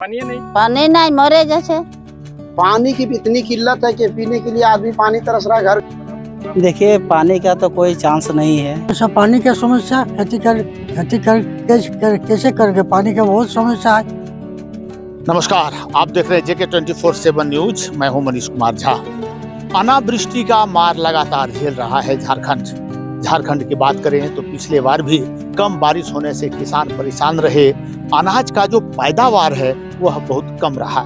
पानी नहीं मरे जैसे। पानी की भी इतनी किल्लत है कि पीने के लिए आदमी पानी तरस रहा है घर। देखिए पानी का तो कोई चांस नहीं है। ऐसा पानी की समस्या कैसे करके पानी का बहुत समस्या है। नमस्कार, आप देख रहे हैं जेके 24/7 न्यूज। मैं हूं मनीष कुमार झा। अनावृष्टि का मार लगातार झेल रहा है झारखंड की बात करें तो पिछले बार भी कम बारिश होने से किसान परेशान रहे। अनाज का जो पैदावार है वह बहुत कम रहा।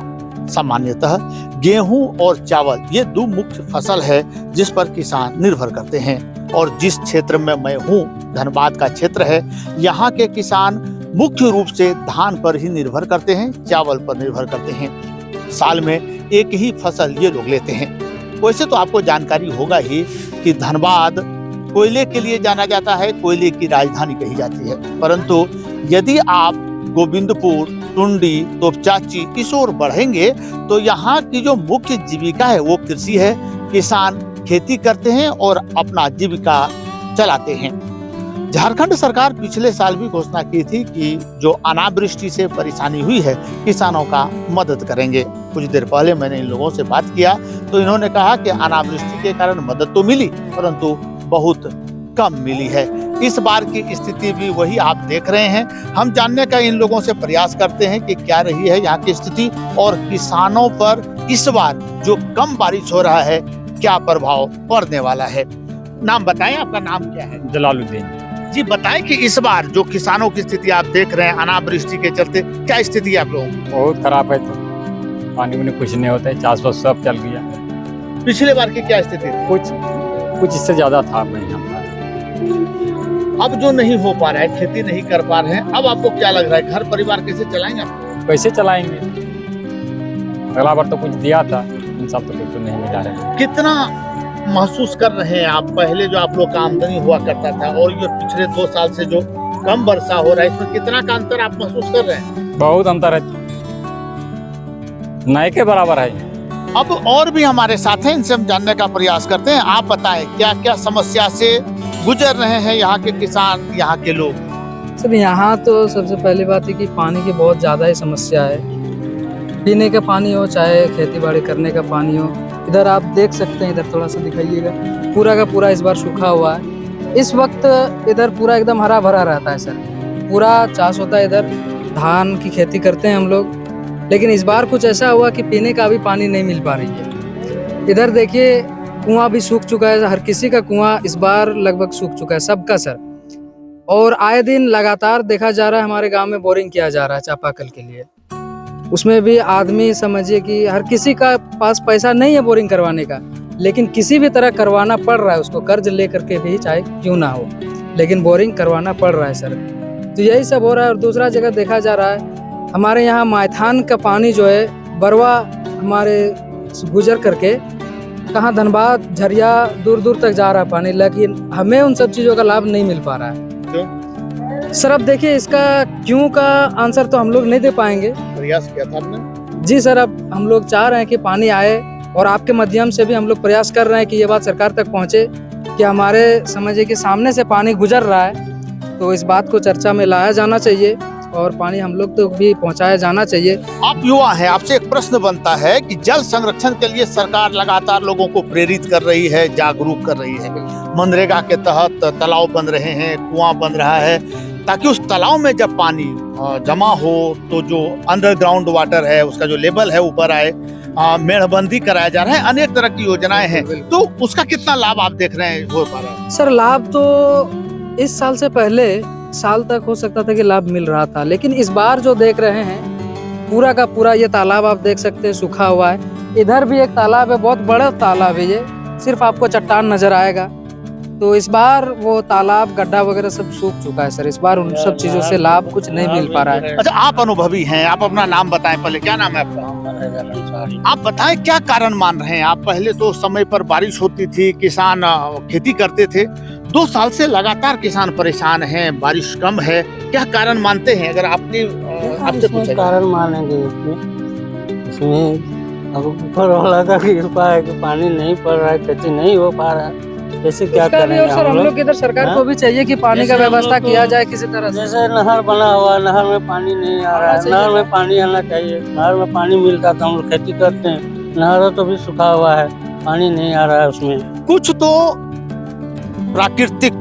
सामान्यतः गेहूं और चावल ये दो मुख्य फसल है जिस पर किसान निर्भर करते हैं। और जिस क्षेत्र में मैं हूं, धनबाद का क्षेत्र है, यहाँ के किसान मुख्य रूप से धान पर ही निर्भर करते हैं, चावल पर निर्भर करते हैं। साल में एक ही फसल ये लोग लेते हैं। वैसे तो आपको जानकारी होगा ही कि धनबाद कोयले के लिए जाना जाता है, कोयले की राजधानी कही जाती है। परंतु यदि आप गोविंदपुर, टुंडी, तोपचाची इस ओर बढ़ेंगे तो यहाँ की जो मुख्य जीविका है वो कृषि है। किसान खेती करते हैं और अपना जीविका चलाते हैं। झारखंड सरकार पिछले साल भी घोषणा की थी कि जो अनावृष्टि से परेशानी हुई है किसानों का मदद करेंगे। कुछ देर पहले मैंने इन लोगों से बात किया तो इन्होंने कहा कि अनावृष्टि के कारण मदद तो मिली परंतु बहुत कम मिली है। इस बार की स्थिति भी वही आप देख रहे हैं। हम जानने का इन लोगों से प्रयास करते हैं कि क्या रही है यहाँ की स्थिति और किसानों पर इस बार जो कम बारिश हो रहा है क्या प्रभाव पड़ने वाला है। नाम बताएं, आपका नाम क्या है? जलालुद्दीन जी बताएं कि इस बार जो किसानों की स्थिति आप देख रहे हैं अनावृष्टि के चलते क्या स्थिति है आप लोगों की? बहुत खराब है। तो पानी में कुछ नहीं होता है, चास वास सब चल गया। पिछले बार की क्या स्थिति थी? कुछ इससे ज्यादा था। मैं यहाँ अब जो नहीं हो पा रहा है, खेती नहीं कर पा रहे हैं, अब आपको क्या लग रहा है घर परिवार कैसे चलाएंगे आप? कैसे चलाएंगे? अगला बार तो कुछ दिया था, इन साल तो कुछ नहीं मिला है। कितना महसूस कर रहे हैं आप? पहले जो आप लोग का आमदनी हुआ करता था और ये पिछले 2 साल से जो कम वर्षा हो रहा है इसमें कितना का अंतर आप महसूस कर रहे हैं? बहुत अंतर है, नए के बराबर है। अब और भी हमारे साथ हैं, इनसे हम जानने का प्रयास करते हैं। आप बताएं क्या क्या समस्या से गुजर रहे हैं यहाँ के किसान, यहाँ के लोग? सर यहाँ तो सबसे पहली बात है कि पानी की बहुत ज़्यादा ही समस्या है। पीने का पानी हो चाहे खेती बाड़ी करने का पानी हो। इधर आप देख सकते हैं, इधर थोड़ा सा दिखाइएगा, पूरा का पूरा इस बार सूखा हुआ है। इस वक्त इधर पूरा एकदम हरा भरा रहता है सर, पूरा चाष होता है। इधर धान की खेती करते हैं हम लोग, लेकिन इस बार कुछ ऐसा हुआ कि पीने का भी पानी नहीं मिल पा रही है। इधर देखिए कुआं भी सूख चुका है, हर किसी का कुआं इस बार लगभग सूख चुका है, सबका सर। और आए दिन लगातार देखा जा रहा है हमारे गांव में बोरिंग किया जा रहा है चापाकल के लिए। उसमें भी आदमी समझिए कि हर किसी का पास पैसा नहीं है बोरिंग करवाने का, लेकिन किसी भी तरह करवाना पड़ रहा है उसको, कर्ज ले करके भी चाहे क्यों ना हो, लेकिन बोरिंग करवाना पड़ रहा है सर। तो यही सब हो रहा है। और दूसरा जगह देखा जा रहा है हमारे यहाँ मायथान का पानी जो है बरवा हमारे गुजर करके कहाँ धनबाद झरिया दूर दूर तक जा रहा है पानी, लेकिन हमें उन सब चीज़ों का लाभ नहीं मिल पा रहा है। क्यों? सर अब देखिए इसका क्यों का आंसर तो हम लोग नहीं दे पाएंगे। प्रयास किया था आपने? जी सर, अब हम लोग चाह रहे हैं कि पानी आए और आपके माध्यम से भी हम लोग प्रयास कर रहे हैं कि ये बात सरकार तक पहुँचे कि हमारे समझिए कि सामने से पानी गुजर रहा है तो इस बात को चर्चा में लाया जाना चाहिए और पानी हम लोग तो भी पहुंचाया जाना चाहिए। आप युवा हैं, आपसे एक प्रश्न बनता है कि जल संरक्षण के लिए सरकार लगातार लोगों को प्रेरित कर रही है, जागरूक कर रही है। मनरेगा के तहत तालाब बन रहे हैं, कुआं बन रहा है, ताकि उस तालाब में जब पानी जमा हो तो जो अंडरग्राउंड वाटर है उसका जो लेवल है ऊपर आए। मेढ़बंदी कराया जा रहा है, अनेक तरह की योजनाएं हैं। तो उसका कितना लाभ आप देख रहे हैं हो पा रहा है? सर लाभ तो इस साल से पहले साल तक हो सकता था कि लाभ मिल रहा था, लेकिन इस बार जो देख रहे हैं पूरा का पूरा ये तालाब आप देख सकते हैं सूखा हुआ है। इधर भी एक तालाब है, बहुत बड़ा तालाब है, ये सिर्फ आपको चट्टान नजर आएगा। तो इस बार वो तालाब गड्ढा वगैरह सब सूख चुका है सर। इस बार उन सब चीजों से लाभ कुछ नहीं मिल पा रहा है। अच्छा, आप अनुभवी हैं, आप अपना नाम बताएं पहले। क्या नाम है आपका? आप बताएं क्या कारण मान रहे हैं आप? पहले तो समय पर बारिश होती थी, किसान खेती करते थे। 2 साल से लगातार किसान परेशान हैं, बारिश कम है, क्या कारण मानते हैं? अगर आपसे पूछे कारण मानेंगे इसमें अब ऊपर वाला का कृपा है कि पानी नहीं पड़ रहा है, खेती नहीं हो पा रहा है। कैसे क्या उसका भी और सर हम लोग इधर सरकार को भी चाहिए कि पानी का जैसे हम व्यवस्था लोग किया जाए किसी तरह से। जैसे नहर बना हुआ, नहर में पानी नहीं आ रहा है, नहर में पानी आना चाहिए। नहर में पानी मिलता तो हम लोग खेती करते हैं, नहर तो भी सूखा हुआ है, पानी नहीं आ रहा है उसमें। कुछ तो प्राकृतिक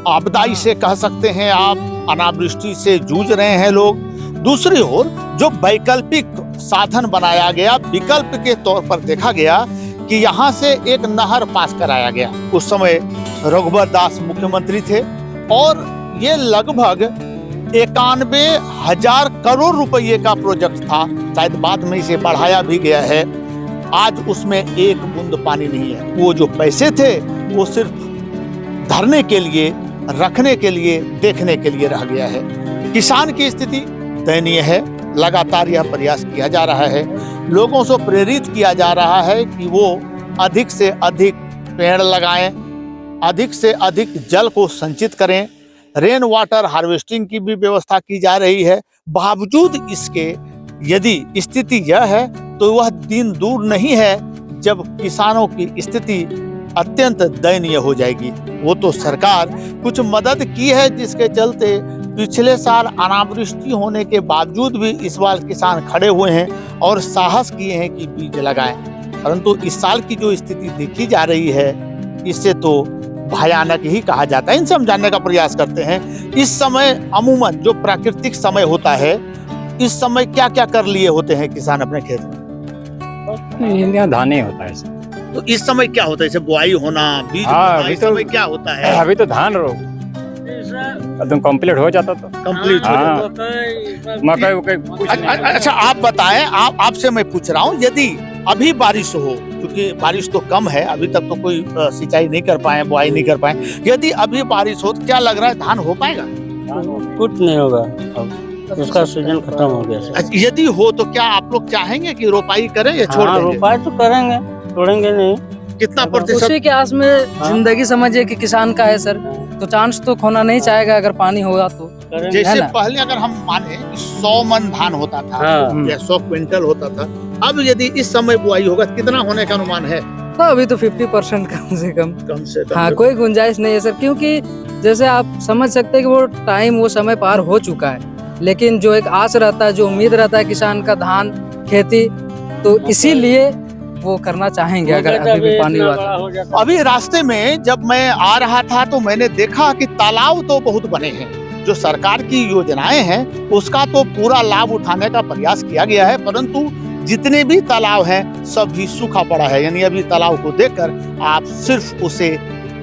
आपदाई से कह सकते हैं आप, अनावृष्टि से जूझ रहे हैं लोग। दूसरी ओर जो वैकल्पिक साधन बनाया गया, विकल्प के तौर पर देखा गया कि यहाँ से एक नहर पास कराया गया। उस समय रघुवर दास मुख्यमंत्री थे और ये लगभग 91,000 करोड़ रुपए का प्रोजेक्ट था। शायद बाद में इसे बढ़ाया भी गया है। आज उसमें एक बूंद पानी नहीं है। वो जो पैसे थे वो सिर्फ धरने के लिए, रखने के लिए, देखने के लिए रह गया है। किसान की स्थिति दयनीय है। लगातार यह प्रयास किया जा रहा है, लोगों से प्रेरित किया जा रहा है कि वो अधिक से अधिक पेड़ लगाएं, अधिक से अधिक जल को संचित करें। रेन वाटर हार्वेस्टिंग की भी व्यवस्था की जा रही है। बावजूद इसके यदि स्थिति यह है तो वह दिन दूर नहीं है जब किसानों की स्थिति अत्यंत दयनीय हो जाएगी। वो तो सरकार कुछ मदद की है जिसके चलते पिछले साल अनावृष्टि होने के बावजूद भी इस बार किसान खड़े हुए हैं और साहस किए हैं कि बीज लगाएं। परंतु इस साल की जो स्थिति देखी जा रही है इससे तो भयानक ही कहा जाता है। इनसे हम जानने का प्रयास करते हैं। इस समय अमूमन जो प्राकृतिक समय होता है, इस समय क्या क्या कर लिए होते हैं किसान अपने खेत में? यहाँ धान ही होता है सर। तो इस समय क्या होता है? जैसे बुआई होना, बीज हाँ, होना, अभी इस तो- समय क्या होता है? अभी तो धान एकदम कंप्लीट हो जाता तो कंप्लीट हो हाँ। जाता। मकई वकई कुछ नहीं। अच्छा आप बताएं, आपसे मैं पूछ रहा हूँ, यदि अभी बारिश हो, क्योंकि बारिश तो कम है, अभी तक तो कोई सिंचाई नहीं कर पाए, बुआई नहीं कर पाए, यदि अभी बारिश हो तो क्या लग रहा है धान हो पाएगा? कुछ नहीं होगा, अब उसका सीजन खत्म हो गया। अच्छा, यदि हो तो क्या आप लोग चाहेंगे कि रोपाई करें या छोड़ देंगे? रोपाई तो करेंगे, छोड़ेंगे नहीं। कितना प्रतिशत? उसी के आस में जिंदगी समझिए कि किसान का है सर, तो चांस तो खोना नहीं चाहेगा अगर पानी होगा तो। जैसे है ना? पहले अगर हम माने 100 मन धान होता था हाँ। या 100 क्विंटल होता था, अब यदि इस समय बुआई होगा तो कितना होने का अनुमान है? तो अभी तो 50% कम से कम। कम से कम। हाँ, कोई गुंजाइश नहीं है सर, क्योंकि जैसे आप समझ सकते हैं कि वो टाइम, वो समय पार हो चुका है। लेकिन जो एक आस रहता है, जो उम्मीद रहता है किसान का धान खेती, तो इसीलिए वो करना चाहेंगे अगर अभी भी पानी हुआ तो। अभी रास्ते में जब मैं आ रहा था तो मैंने देखा कि तालाब तो बहुत बने हैं। जो सरकार की योजनाएं हैं उसका तो पूरा लाभ उठाने का प्रयास किया गया है, परंतु जितने भी तालाब हैं सब भी सूखा पड़ा है। यानी अभी तालाब को देखकर आप सिर्फ उसे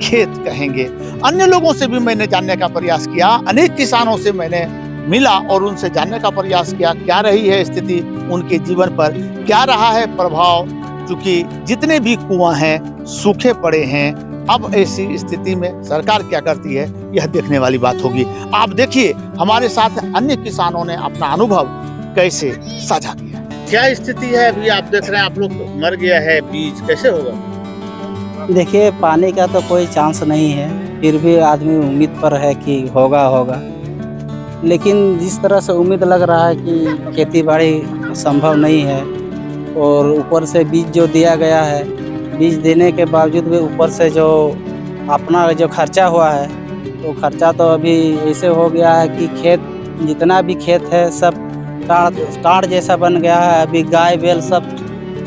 खेत कहेंगे। अन्य लोगों से भी मैंने जानने का प्रयास किया, अनेक किसानों से मैंने मिला और उनसे जानने का प्रयास किया क्या रही है स्थिति उनके जीवन पर, क्या रहा है प्रभाव। क्योंकि जितने भी कुआं हैं सूखे पड़े हैं। अब ऐसी स्थिति में सरकार क्या करती है यह देखने वाली बात होगी। आप देखिए हमारे साथ अन्य किसानों ने अपना अनुभव कैसे साझा किया। क्या स्थिति है अभी? आप देख रहे हैं आप लोग मर गया है बीज, कैसे होगा? देखिए पानी का तो कोई चांस नहीं है, फिर भी आदमी उम्मीद पर है कि होगा होगा। लेकिन जिस तरह से उम्मीद लग रहा है कि खेती बाड़ी संभव नहीं है और ऊपर से बीज जो दिया गया है, बीज देने के बावजूद भी ऊपर से जो अपना जो खर्चा हुआ है तो खर्चा तो अभी ऐसे हो गया है कि खेत, जितना भी खेत है सब टाड़ जैसा बन गया है। अभी गाय बैल सब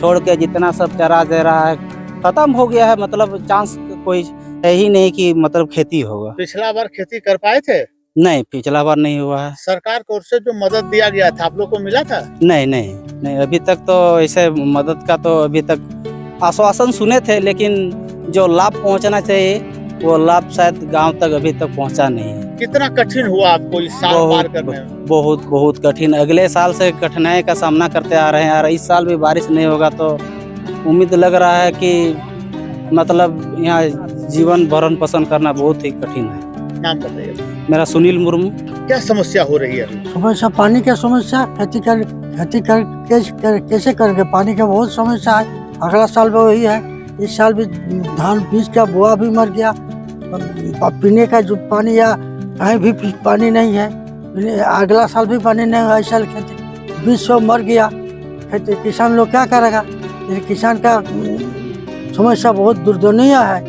छोड़ के जितना सब चरा दे रहा है खत्म हो गया है। मतलब चांस कोई है ही नहीं कि मतलब खेती होगा। पिछला बार खेती कर पाए थे? नहीं, पिछला बार नहीं हुआ है। सरकार की ओर से जो मदद दिया गया था आप लोग को मिला था? नहीं नहीं नहीं, अभी तक तो ऐसे मदद का तो अभी तक आश्वासन सुने थे, लेकिन जो लाभ पहुंचना चाहिए वो लाभ शायद गांव तक अभी तक पहुंचा नहीं है। कितना कठिन हुआ आपको इस साल पार करने में? बहुत बहुत कठिन। अगले साल से कठिनाई का सामना करते आ रहे हैं और इस साल भी बारिश नहीं होगा तो उम्मीद लग रहा है कि मतलब यहाँ जीवन भरण पोषण करना बहुत ही कठिन है। नाम बताइए। मेरा सुनील मुर्मू। क्या समस्या हो रही है? समस्या पानी की समस्या, खेती कैसे करके पानी का बहुत समस्या है। अगला साल भी वही है, इस साल भी धान बीज का बुआ भी मर गया, पीने का जो पानी या कहीं भी पानी नहीं है। अगला साल भी पानी नहीं है, इस साल खेती बीज सब मर गया। खेती किसान लोग क्या करेगा? किसान का समस्या बहुत दुर्दयनीय है।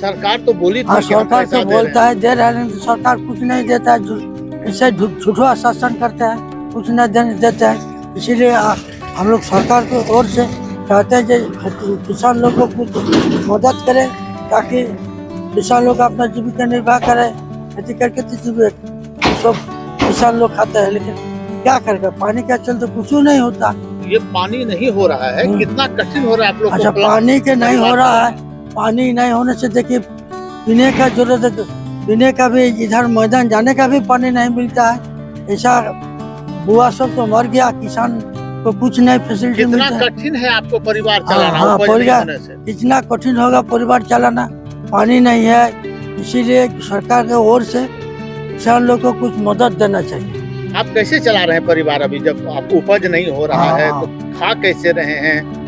सरकार तो बोली हाँ थी कि हम सरकार पैसा तो दे रहे बोलता है दे रहे हैं, लेकिन सरकार कुछ नहीं देता है, ऐसे झूठा आश्वासन करते हैं, कुछ नहीं देते हैं। इसीलिए हम लोग सरकार की ओर से चाहते हैं कि किसान लोग को कुछ मदद करें, ताकि किसान लोग अपना जीविका निर्वाह करें। खेती करके तो सब किसान लोग खाते हैं, लेकिन क्या करेगा, पानी के चलते कुछ नहीं होता। हैं। ये पानी नहीं हो रहा है, कितना कठिन हो रहा है आप लोग अच्छा, को पानी के नहीं हो रहा है, पानी नहीं होने से देखिए पीने का जरूरत है, पीने का भी इधर मैदान जाने का भी पानी नहीं मिलता है। ऐसा बुआ सब तो मर गया, किसान को कुछ नहीं फैसिलिटी कितना मिलता है। कठिन है आपको परिवार चलाना हाँ, उपज नहीं परिवार होने से। इतना कठिन होगा परिवार चलाना, पानी नहीं है। इसीलिए सरकार की ओर से किसान लोग को कुछ मदद देना चाहिए। आप कैसे चला रहे हैं परिवार अभी, जब आप उपज नहीं हो रहा हाँ, है हाँ। तो खा कैसे रहे हैं,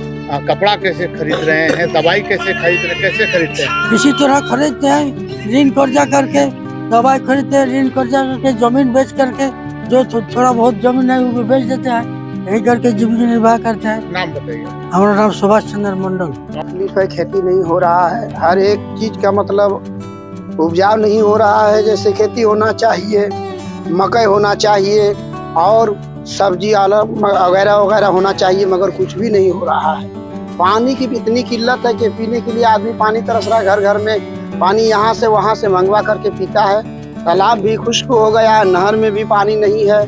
कपड़ा कैसे खरीद रहे हैं, दवाई कैसे खरीद रहे हैं, कैसे खरीदते हैं? किसी तरह खरीदते हैं, ऋण कर्जा करके दवाई खरीदते हैं, ऋण कर्जा करके जमीन बेच करके, जो थोड़ा बहुत जमीन है वो भी बेच देते हैं, यही करके जीविका निर्वाह करते हैं। नाम बताइए। हमारा नाम सुभाष चंद्र मंडल। तकलीफ है, खेती नहीं हो रहा है, हर एक चीज का मतलब उपजाऊ नहीं हो रहा है। जैसे खेती होना चाहिए, मकई होना चाहिए और सब्जी आलू वगैरह वगैरह होना चाहिए, मगर कुछ भी नहीं हो रहा है। पानी की भी इतनी किल्लत है कि पीने के लिए आदमी पानी तरस रहा है। घर घर में पानी यहाँ से वहाँ से मंगवा करके पीता है। तालाब भी खुश्क हो गया है, नहर में भी पानी नहीं है,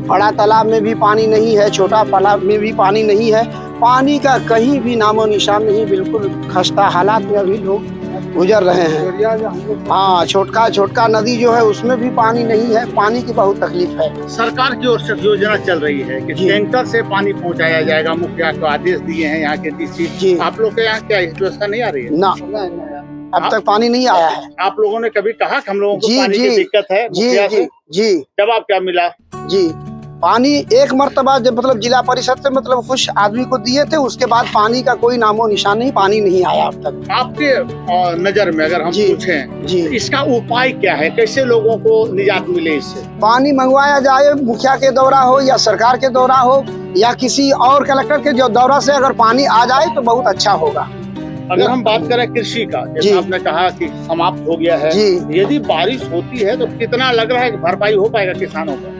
बड़ा तालाब में भी पानी नहीं है, छोटा तालाब में भी पानी नहीं है। पानी का कहीं भी नामो निशान नहीं, बिल्कुल खस्ता हालात में अभी लोग गुजर रहे हैं। हाँ, छोटका नदी जो है उसमें भी पानी नहीं है, पानी की बहुत तकलीफ है। सरकार की ओर से योजना चल रही है कि जी। टैंकर से पानी पहुंचाया जाएगा, मुखिया को आदेश दिए हैं यहाँ के डीसी। जी। आप लोग के यहाँ क्या इस व्यवस्था नहीं आ रही है? ना, अब तक पानी नहीं आया है। आप लोगों ने कभी कहा कि हम लोगों को जी, पानी जी। की दिक्कत है जी मुखिया जी से? जी जवाब क्या मिला? जी, पानी एक मर्तबा जब मतलब जिला परिषद से मतलब कुछ आदमी को दिए थे, उसके बाद पानी का कोई नामो निशान नहीं, पानी नहीं आया अब तक। आपके नजर में अगर हम जी। पूछें जी, इसका उपाय क्या है, कैसे लोगों को निजात मिले इससे? पानी मंगवाया जाए, मुखिया के दौरा हो या सरकार के दौरा हो या किसी और कलेक्टर के जो दौरा से अगर पानी आ जाए तो बहुत अच्छा होगा। अगर हम बात करें कृषि का, जी। जैसे आपने कहा कि समाप्त हो गया है, जी। यदि बारिश होती है तो कितना लग रहा है कि भरपाई हो पाएगा किसानों का?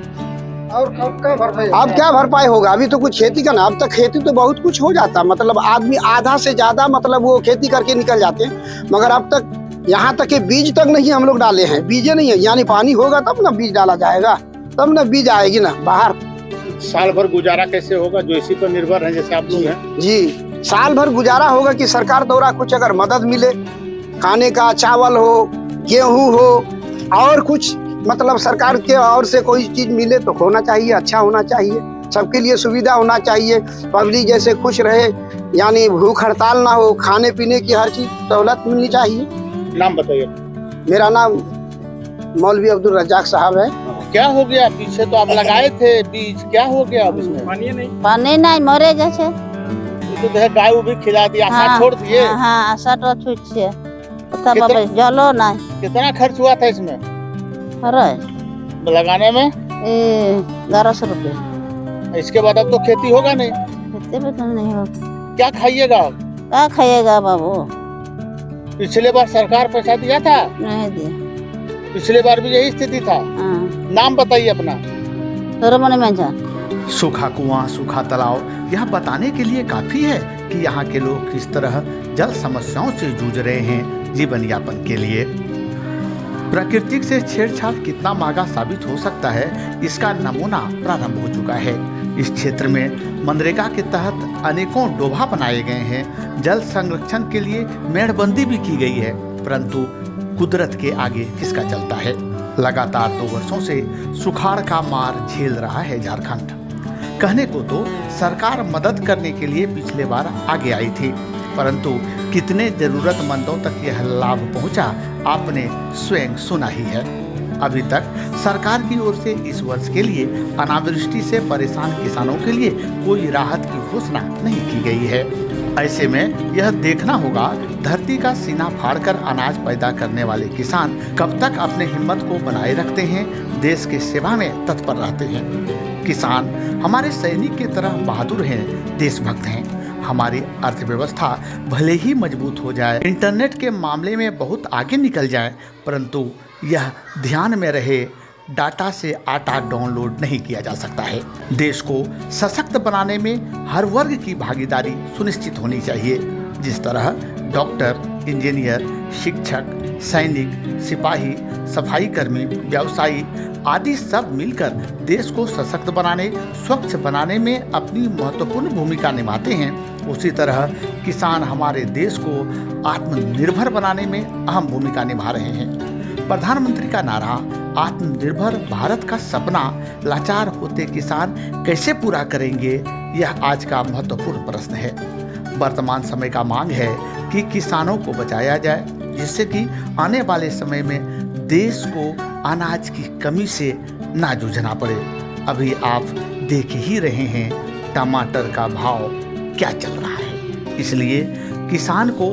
और अब क्या भरपाई होगा? अभी तो कुछ खेती का ना, अब तक खेती तो बहुत कुछ हो जाता, मतलब आदमी आधा से ज्यादा मतलब वो खेती करके निकल जाते हैं, मगर अब तक यहाँ तक के बीज तक नहीं हम लोग डाले हैं, बीजे नहीं है। यानी पानी होगा तब ना बीज डाला जाएगा, तब ना बीज आएगी ना बाहर। साल भर गुजारा कैसे होगा जो इसी पर निर्भर है, जैसे आप लोग हैं? जी, साल भर गुजारा होगा कि सरकार द्वारा कुछ अगर मदद मिले, खाने का चावल हो, गेहूं हो और कुछ मतलब सरकार के ओर से कोई चीज मिले तो होना चाहिए, अच्छा होना चाहिए, सबके लिए सुविधा होना चाहिए, पब्लिक जैसे खुश रहे, यानी भूख हड़ताल ना हो, खाने पीने की हर चीज सहूलत मिलनी चाहिए। नाम बताइए। मेरा नाम मौलवी अब्दुल रज्जाक साहब है। क्या हो गया? पीछे तो आप लगाए थे बीज, क्या हो गया अब इसमें? पानी नहीं मरे जैसे। ये तो गाय वो भी खिला दिया, आशा छोड़ दिए। हाँ, आशा तो छूट से कितना- जलो नहीं। कितना खर्च हुआ था इसमें अरे लगाने में? 1100 रुपये। इसके बाद अब तो खेती होगा नहीं, खेती भी तो नहीं हो, क्या खाइएगा अब? क्या खाइएगा बाबू? पिछले बार सरकार पैसा दिया था, नहीं दिया। पिछले बार भी यही स्थिति था। हाँ, नाम बताइए अपना। सरमनी में जा। सूखा कुआं, सूखा तालाब यह बताने के लिए काफी है कि यहाँ के लोग किस तरह जल समस्याओं से जूझ रहे हैं जीवन यापन के लिए। प्रकृति से छेड़छाड़ कितना महंगा साबित हो सकता है, इसका नमूना प्रारंभ हो चुका है। इस क्षेत्र में मनरेगा के तहत अनेकों डोभा बनाए गए हैं, जल संरक्षण के लिए मेड़बंदी भी की गई है, परंतु कुदरत के आगे किसका चलता है। लगातार 2 वर्षों से सुखाड़ का मार झेल रहा है झारखंड। कहने को तो सरकार मदद करने के लिए पिछले बार आगे आई थी, परंतु कितने जरूरतमंदों तक यह लाभ पहुंचा आपने स्वयं सुना ही है। अभी तक सरकार की ओर से इस वर्ष के लिए अनावृष्टि से परेशान किसानों के लिए कोई राहत की घोषणा नहीं की गई है। ऐसे में यह देखना होगा धरती का सीना फाड़कर अनाज पैदा करने वाले किसान कब तक अपने हिम्मत को बनाए रखते हैं, देश के सेवा में तत्पर रहते हैं। किसान हमारे सैनिक की तरह बहादुर हैं, देशभक्त हैं। हमारी अर्थव्यवस्था भले ही मजबूत हो जाए, इंटरनेट के मामले में बहुत आगे निकल जाए, परंतु यह ध्यान में रहे, डाटा से आटा डाउनलोड नहीं किया जा सकता है। देश को सशक्त बनाने में हर वर्ग की भागीदारी सुनिश्चित होनी चाहिए। जिस तरह डॉक्टर, इंजीनियर, शिक्षक, सैनिक, सिपाही, सफाई कर्मी, व्यवसायी आदि सब मिलकर देश को सशक्त बनाने, स्वच्छ बनाने में अपनी महत्वपूर्ण भूमिका निभाते हैं, उसी तरह किसान हमारे देश को आत्मनिर्भर बनाने में अहम भूमिका निभा रहे हैं। प्रधानमंत्री का नारा आत्मनिर्भर भारत का सपना लाचार होते किसान कैसे पूरा करेंगे, यह आज का महत्वपूर्ण प्रश्न है। वर्तमान समय का मांग है कि किसानों को बचाया जाए, जिससे कि आने वाले समय में देश को अनाज की कमी से ना जूझना पड़े। अभी आप देख ही रहे हैं टमाटर का भाव क्या चल रहा है। इसलिए किसान को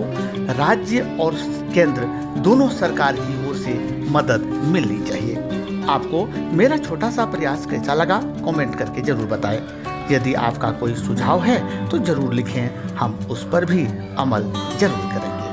राज्य और केंद्र दोनों सरकार की ओर से मदद मिलनी चाहिए। आपको मेरा छोटा सा प्रयास कैसा लगा, कमेंट करके जरूर बताएं। यदि आपका कोई सुझाव है तो जरूर लिखें, हम उस पर भी अमल जरूर करेंगे।